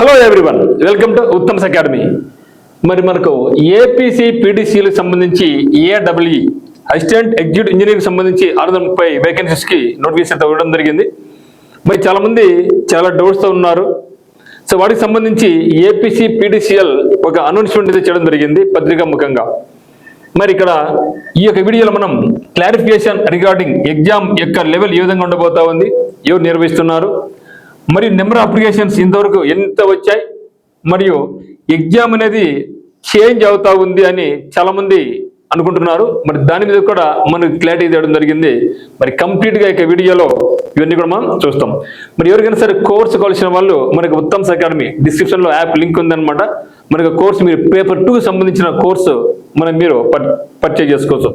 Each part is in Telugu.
Hello everyone, welcome to Uttam's academy. మరి మనకు ఏపీసీ పీడీసీలకు సంబంధించి ఏడబ్ల్యూఈ అసిస్టెంట్ ఎగ్జిక్యూటివ్ ఇంజనీర్కి సంబంధించి 630 వేకెన్సీస్కి నోటిఫికేషన్ అయితే ఇవ్వడం జరిగింది. మరి చాలామంది చాలా డౌట్స్తో ఉన్నారు. సో వాటికి సంబంధించి ఏపీసీ పీడీసీఎల్ ఒక అనౌన్స్మెంట్ అయితే చేయడం జరిగింది పత్రికా ముఖంగా. మరి ఇక్కడ ఈ యొక్క వీడియోలో మనం క్లారిఫికేషన్ రిగార్డింగ్ ఎగ్జామ్ యొక్క లెవెల్ ఏ విధంగా ఉండబోతా ఉంది, ఎవరు నిర్వహిస్తున్నారు, మరి నెంబర్ ఆఫ్ అప్లికేషన్స్ ఇంతవరకు ఎంత వచ్చాయి, మరియు ఎగ్జామ్ అనేది చేంజ్ అవుతా ఉంది అని చాలామంది అనుకుంటున్నారు. మరి దాని మీద కూడా మనకు క్లారిటీ ఇవ్వడం జరిగింది. మరి కంప్లీట్గా ఇక వీడియోలో ఇవన్నీ కూడా మనం చూస్తాం. మరి ఎవరికైనా సరే కోర్సు కావాల్సిన వాళ్ళు మనకు ఉత్తమ్స్ అకాడమీ డిస్క్రిప్షన్లో యాప్ లింక్ ఉందన్నమాట. మనకు కోర్సు మీరు పేపర్ 2కి సంబంధించిన కోర్సు మీరు పర్చేజ్ చేసుకోవచ్చు.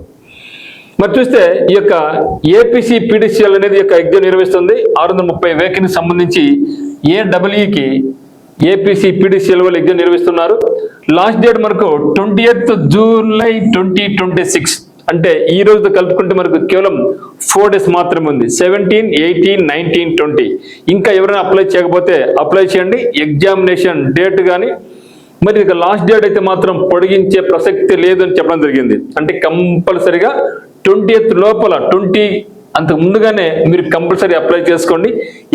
మరి చూస్తే ఈ యొక్క ఏపీసీ పీడీసీఎల్ అనేది యొక్క ఎగ్జామ్ నిర్వహిస్తుంది. 630 వేకెన్సీ సంబంధించి ఏడబ్ల్యూఈకి ఏపీసీ పీడీసీఎల్ వాళ్ళు ఎగ్జామ్ నిర్వహిస్తున్నారు. లాస్ట్ డేట్ మనకు 20th జూలై 2026, అంటే ఈ రోజుతో కలుపుకుంటే మనకు కేవలం 4 days మాత్రమే ఉంది. 17, 18, 19, 20. ఇంకా ఎవరైనా అప్లై చేయకపోతే అప్లై చేయండి. ఎగ్జామినేషన్ డేట్ కానీ మరి ఇక లాస్ట్ డేట్ అయితే మాత్రం పొడిగించే ప్రసక్తి లేదని చెప్పడం జరిగింది. అంటే కంపల్సరిగా 20th లోపల 20 అంతకు ముందుగానే మీరు కంపల్సరీ అప్లై చేసుకోండి.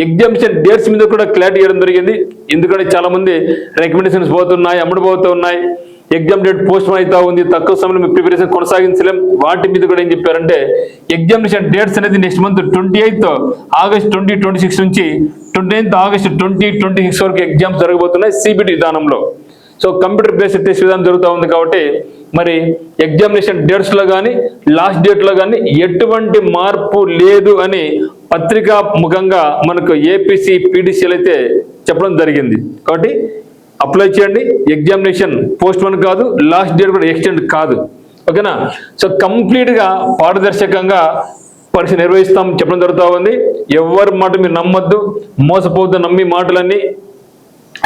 ఎగ్జామినేషన్ డేట్స్ మీద కూడా క్లారిటీ ఇవ్వడం జరిగింది. ఎందుకంటే చాలా మంది రికమెండేషన్స్ పోతున్నాయి, అమ్ముడుపోతూ ఉన్నాయి, ఎగ్జామ్ డేట్ పోస్ట్ పోన్ అవుతా ఉంది, తక్కువ సమయంలో మీ ప్రిపరేషన్ కొనసాగించలేం. వాటి మీద కూడా ఏం చెప్పారంటే ఎగ్జామినేషన్ డేట్స్ అనేది నెక్స్ట్ మంత్ 28th ఆగస్ట్ 2026 నుంచి 29th ఆగస్ట్ 2026 వరకు ఎగ్జామ్స్ జరగబోతున్నాయి సిబిటి విధానంలో. సో కంప్యూటర్ బేస్డ్ టెస్ట్ విధానం జరుగుతూ ఉంది కాబట్టి మరి ఎగ్జామినేషన్ డేట్స్లో కానీ లాస్ట్ డేట్లో కానీ ఎటువంటి మార్పు లేదు అని పత్రికా ముఖంగా మనకు ఏపీసీ పీడీసీఎల్ అయితే చెప్పడం జరిగింది. కాబట్టి అప్లై చేయండి. ఎగ్జామినేషన్ పోస్ట్ పోన్ కాదు, లాస్ట్ డేట్ కూడా ఎక్స్టెండ్ కాదు. ఓకేనా? సో కంప్లీట్గా పారదర్శకంగా పరీక్ష నిర్వహిస్తాం చెప్పడం జరుగుతూ ఉంది. ఎవరి మాట మీరు నమ్మొద్దు, మోసపోవద్దు. నమ్మి మాటలన్నీ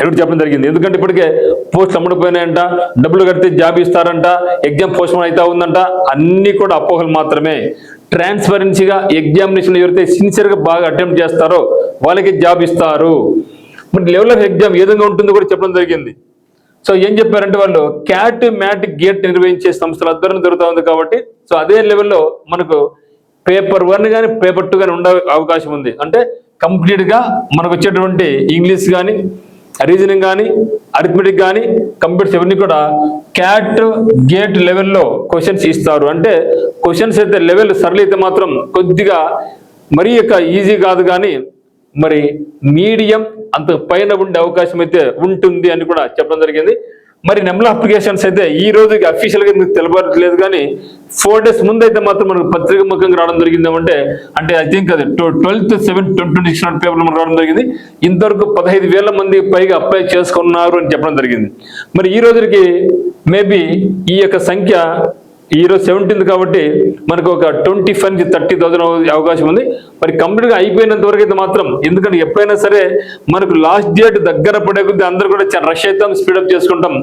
ఎవరు చెప్పడం జరిగింది. ఎందుకంటే ఇప్పటికే పోస్టులు అమ్ముడిపోయినాయంట, డబ్బులు కడితే జాబ్ ఇస్తారంట, ఎగ్జామ్ పోస్ట్ పోన్ అవుతా ఉందంట. అన్నీ కూడా అపోహలు మాత్రమే. ట్రాన్స్పరెన్సీగా ఎగ్జామినేషన్ ఎవరైతే సిన్సియర్గా బాగా అటెంప్ట్ చేస్తారో వాళ్ళకి జాబ్ ఇస్తారు. మరి లెవెల్ ఆఫ్ ఎగ్జామ్ ఏ విధంగా ఉంటుందో కూడా చెప్పడం జరిగింది. సో ఏం చెప్పారంటే వాళ్ళు క్యాట్ మ్యాట్ గేట్ నిర్వహించే సంస్థల ఆధ్వర్యంలో జరుగుతూ ఉంది కాబట్టి సో అదే లెవెల్లో మనకు పేపర్ 1 కానీ పేపర్ 2 కానీ ఉండే అవకాశం ఉంది. అంటే కంప్లీట్గా మనకు వచ్చేటువంటి ఇంగ్లీష్ కానీ, రీజనింగ్ కానీ, అరిథమెటిక్ కానీ, కంప్యూటర్స్ ఇవన్నీ కూడా క్యాట్ గేట్ లెవెల్లో క్వశ్చన్స్ ఇస్తారు. అంటే క్వశ్చన్స్ అయితే లెవెల్ సరళ అయితే మాత్రం కొద్దిగా మరీ యొక్క ఈజీ కాదు, కానీ మరి మీడియం అంత పైన ఉండే అవకాశం అయితే ఉంటుంది అని కూడా చెప్పడం జరిగింది. మరి నెంబర్ అప్లికేషన్స్ అయితే ఈ రోజుకి అఫీషియల్గా మీకు తెలపట్లేదు, కానీ 4 days ముందు అయితే మాత్రం మనకు పత్రిక ముఖంగా రావడం జరిగింది. అంటే ఐ థింక్ అది 12th 7, 2026 పేపర్లో మనకు రావడం జరిగింది. ఇంతవరకు 15,000 మంది పైగా అప్లై చేసుకున్నారు అని చెప్పడం జరిగింది. మరి ఈ రోజుకి మేబీ ఈ యొక్క సంఖ్య ఈరోజు 17th కాబట్టి మనకు ఒక 25 నుంచి 30,000 అవకాశం ఉంది. మరి కంప్లీట్గా అయిపోయినంత వరకు అయితే మాత్రం, ఎందుకంటే ఎప్పుడైనా సరే మనకు లాస్ట్ డేట్ దగ్గర పడే కొద్దీ అందరూ కూడా చాలా రష్ అవుతాం, స్పీడప్ చేసుకుంటాం.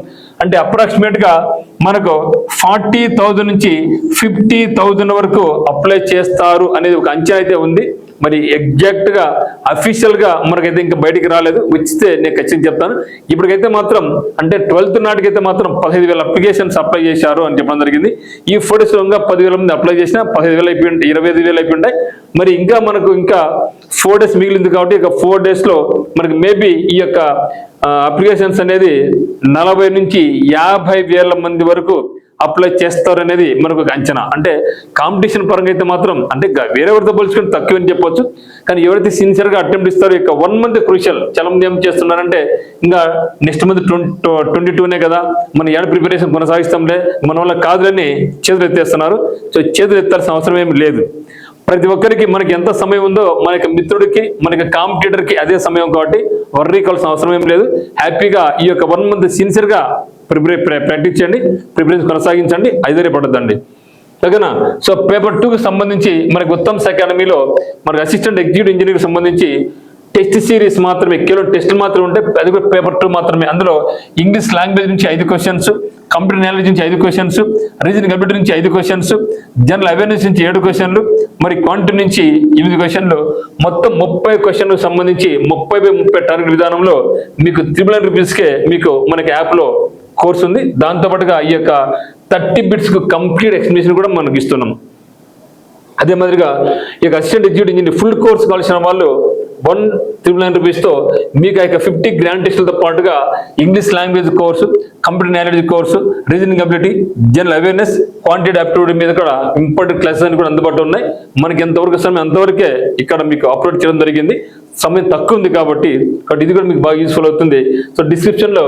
అంటే అప్రాక్సిమేట్గా మనకు 40,000 నుంచి 50,000 వరకు అప్లై చేస్తారు అనేది ఒక అంచనా అయితే ఉంది. మరి ఎగ్జాక్ట్గా అఫీషియల్గా మనకైతే ఇంకా బయటికి రాలేదు. వచ్చితే నేను ఖచ్చితంగా చెప్తాను. ఇప్పటికైతే మాత్రం అంటే 12th నాటికైతే మాత్రం 15,000 అప్లికేషన్స్ అప్లై చేశారు అని చెప్పడం జరిగింది. ఈ 4 days ఇంకా 10,000 మంది అప్లై చేసినా 15,000 అయిపోయి 25,000 అయిపోయి ఉంటాయి. మరి ఇంకా మనకు ఇంకా 4 days మిగిలింది కాబట్టి ఇక 4 daysలో మనకి మేబీ ఈ యొక్క అప్లికేషన్స్ అనేది 40,000 నుంచి 50,000 మంది వరకు అప్లై చేస్తారు అనేది మనకు ఒక అంచనా. అంటే కాంపిటీషన్ పరంగా అయితే మాత్రం అంటే వేరెవరితో పోల్చుకొని తక్కువ అని చెప్పొచ్చు, కానీ ఎవరైతే సిన్సియర్గా అటెంప్ట్ ఇస్తారో ఇక 1 month క్రూషియల్. చాలా మంది ఏం చేస్తున్నారంటే ఇంకా నెక్స్ట్ మంత్ 22నే కదా, మన ఏడ ప్రిపరేషన్ కొనసాగిస్తాంలే, మన వల్ల కాదులని చేతులు ఎత్తేస్తున్నారు. సో చేతులు ఎత్తాల్సిన అవసరం ఏమి లేదు. ప్రతి ఒక్కరికి మనకి ఎంత సమయం ఉందో మనకి మిత్రుడికి, మనకి కాంపిటీటర్కి అదే సమయం కాబట్టి వర్రీ కావాల్సిన అవసరం ఏం లేదు. హ్యాపీగా ఈ యొక్క 1 month సిన్సియర్గా ప్రాక్టీస్ చేయండి, ప్రిపరేషన్ కొనసాగించండి, ఐదైపడద్దండి. ఓకేనా? సో పేపర్ 2కి సంబంధించి మనకి ఉత్తమ్స్ అకాడమీలో మనకి అసిస్టెంట్ ఎగ్జిక్యూటివ్ ఇంజనీర్కి సంబంధించి టెస్ట్ సిరీస్ మాత్రమే, కేవలం టెస్టులు మాత్రమే ఉంటాయి, అది కూడా పేపర్ 2 మాత్రమే. అందులో ఇంగ్లీష్ లాంగ్వేజ్ నుంచి 5 క్వశ్చన్స్, కంప్యూటర్ నాలెడ్జ్ నుంచి 5 క్వశ్చన్స్, రీజనింగ్ అబిలిటీ నుంచి 5 క్వశ్చన్స్, జనరల్ అవేర్నెస్ నుంచి 7 క్వశ్చన్లు, మరి క్వాంటిటీ నుంచి 8 క్వశ్చన్లు, మొత్తం 30 క్వశ్చన్లకు సంబంధించి 30/30 టార్గెట్ విధానంలో మీకు ₹999కే మీకు మనకి యాప్లో కోర్స్ ఉంది. దాంతోపాటుగా ఈ యొక్క 30 బిట్స్కు కంప్లీట్ ఎక్స్ప్లెనేషన్ కూడా మనకి ఇస్తున్నాం. అదే మాదిరిగా ఈ యొక్క assistant executive engineer full course కావాల్సిన వాళ్ళు ₹1,999తో మీకు ఆ యొక్క 50 గ్రాండ్ టెస్టులతో పాటుగా English language course, computer knowledge course, reasoning ability, general awareness, quantity aptitude మీద కూడా ఇంపార్టెంట్ క్లాసెస్ అని కూడా అందుబాటులో ఉన్నాయి. మనకి ఎంతవరకు సమయం అంతవరకే ఇక్కడ మీకు అప్లోడ్ చేయడం జరిగింది. సమయం తక్కువ ఉంది కాబట్టి ఇది కూడా మీకు బాగా యూస్ఫుల్ అవుతుంది. సో డిస్క్రిప్షన్లో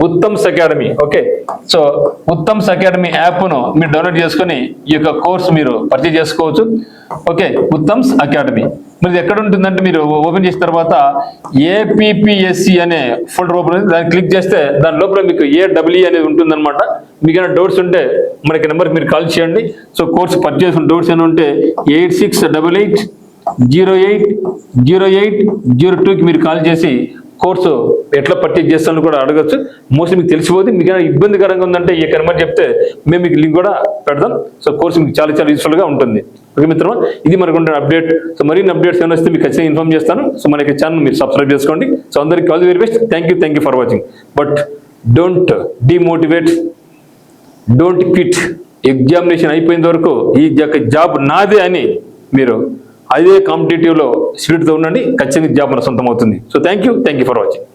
Uttam's academy, okay, so Uttam's academy యాప్ను మీరు డౌన్లోడ్ చేసుకొని ఈ యొక్క కోర్సు మీరు పర్చేజ్ చేసుకోవచ్చు. ఓకే, ఉత్తమ్స్ అకాడమీ మరి ఎక్కడ ఉంటుందంటే మీరు ఓపెన్ చేసిన తర్వాత APPSC అనే ఫోల్డర్ ఓపెన్ అవుతుంది. దాన్ని క్లిక్ చేస్తే దాని లోపల మీకు AEE అనేది ఉంటుందన్నమాట. మీకు ఏమైనా డౌట్స్ ఉంటే మనకి నెంబర్కి మీరు కాల్ చేయండి. సో కోర్సు పర్చేస్ డౌట్స్ ఏమైనా ఉంటే 8688080802కి మీరు కాల్ చేసి కోర్సు ఎట్లా పర్చేజ్ చేస్తానని కూడా అడగచ్చు. మోస్ట్లీ మీకు తెలిసిపోతుంది. మీకు ఏమైనా ఇబ్బందికరంగా ఉందంటే ఈ నెంబర్ చెప్తే మేము మీకు లింక్ కూడా పెడదాం. సో కోర్సు మీకు చాలా చాలా యూస్ఫుల్గా ఉంటుంది. ఓకే మిత్రమా, ఇది మనకు ఉండే అప్డేట్. సో మరిన్ని అప్డేట్స్ ఏమైనా వస్తే మీకు ఖచ్చితంగా ఇన్ఫార్మ్ చేస్తాను. సో మనకి ఛానల్ మీరు సబ్స్క్రైబ్ చేసుకోండి. సో అందరికీ all the very best. Thank you for watching. But don't demotivate, don't quit. Examination అయిపోయిన వరకు ఈ జాబ్ నాదే అని మీరు అదే కాంపిటేటివ్లో స్పిరిట్తో ఉండండి. ఖచ్చితంగా జాబ్ మన సొంతం అవుతుంది. So thank you for watching.